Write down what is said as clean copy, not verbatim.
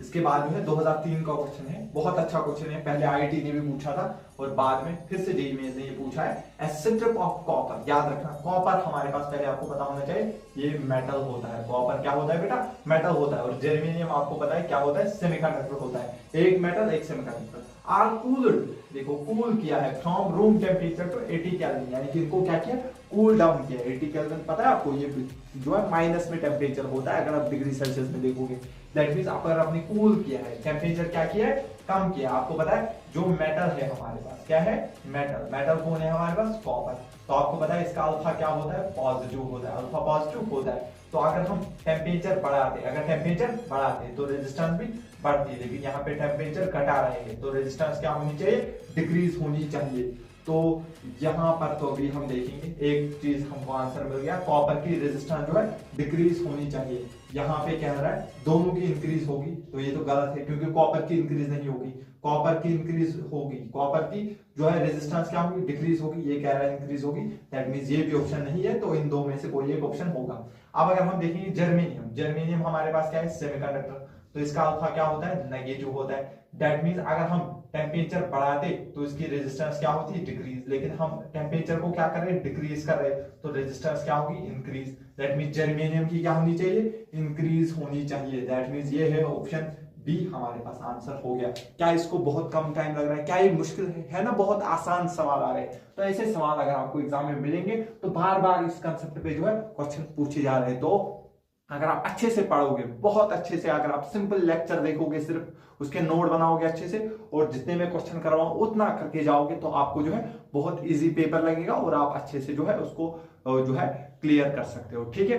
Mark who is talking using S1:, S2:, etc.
S1: इसके बाद जो है 2003 का क्वेश्चन है, बहुत अच्छा क्वेश्चन है, पहले आईआईटी ने भी पूछा था और बाद में फिर से जेईई मेंस ने ये पूछा है। ए स्ट्रिप ऑफ कॉपर, याद रखना कॉपर हमारे पास पहले आपको पता होना चाहिए ये मेटल होता है। कॉपर क्या होता है बेटा? मेटल होता है। और जर्मेनियम आपको पता है क्या होता है? सेमीकंडक्टर होता है। एक मेटल एक सेमीकंडक्टर। आर कूल्ड, देखो कूल किया है from room temperature to 80 kelvin, यानी कि इनको क्या किया? कूल डाउन किया। 80 केल्विन पता है आपको, ये जो है माइनस में टेम्परेचर होता है अगर आप डिग्री सेल्सियस में देखोगे। दैट मींस अगर आपने कूल किया है, टेम्परेचर क्या किया है? कम किया। आपको पता है जो मेटल है हमारे पास, क्या है? मेटल। मेटल कौन है हमारे पास? कॉपर। तो आपको पता है इसका अल्फा क्या होता है? पॉजिटिव होता है। अल्फा पॉजिटिव होता है। तो अगर हम टेम्परेचर बढ़ाते, अगर टेम्परेचर बढ़ाते तो रेजिस्टेंस भी बढ़ती है, लेकिन यहाँ पे टेम्परेचर घटा रहे हैं तो रेजिस्टेंस क्या होनी चाहिए? डिक्रीज होनी चाहिए। तो यहाँ पर तो अभी हम देखेंगे, एक चीज हमको आंसर मिल गया, कॉपर की रेजिस्टेंस जो है डिक्रीज होनी चाहिए। यहाँ पे कह रहा है दोनों की इंक्रीज होगी, तो ये तो गलत है क्योंकि कॉपर की इंक्रीज नहीं होगी, कॉपर की इंक्रीज होगी। कॉपर की जो है रेजिस्टेंस क्या होगी? डिक्रीज होगी। ये कह रहा है इंक्रीज होगी, दैट मींस ये भी ऑप्शन नहीं है, तो इन दो में से कोई एक ऑप्शन होगा। अब अगर हम देखेंगे जर्मेनियम, जर्मेनियम हमारे पास क्या है? सेमीकंडक्टर। तो इसका अल्फा क्या होता है? नेगेटिव होता है। दैट मींस अगर हम टेम्परेचर बढ़ाते तो इसकी रेजिस्टेंस क्या होती है? डिक्रीज। लेकिन हम टेम्परेचर को क्या कर रहे हैं? डिक्रीज कर रहे हैं, तो रेजिस्टेंस क्या होगी? इंक्रीज। दैट मींस जर्मेनियम की क्या होनी चाहिए? इंक्रीज होनी चाहिए। दैट मींस ये है ऑप्शन बी हमारे पास आंसर हो गया। क्या इसको बहुत कम टाइम लग रहा है? क्या ये मुश्किल है ना? बहुत आसान सवाल आ रहे हैं। तो ऐसे सवाल अगर आपको एग्जाम में मिलेंगे तो बार बार इस कंसेप्ट पे जो है क्वेश्चन पूछे जा रहे हैं। तो अगर आप अच्छे से पढ़ोगे, बहुत अच्छे से, अगर आप सिंपल लेक्चर देखोगे, सिर्फ उसके नोट बनाओगे अच्छे से और जितने में क्वेश्चन करवाऊं उतना करके जाओगे, तो आपको जो है बहुत इजी पेपर लगेगा और आप अच्छे से जो है उसको जो है क्लियर कर सकते हो। ठीक है।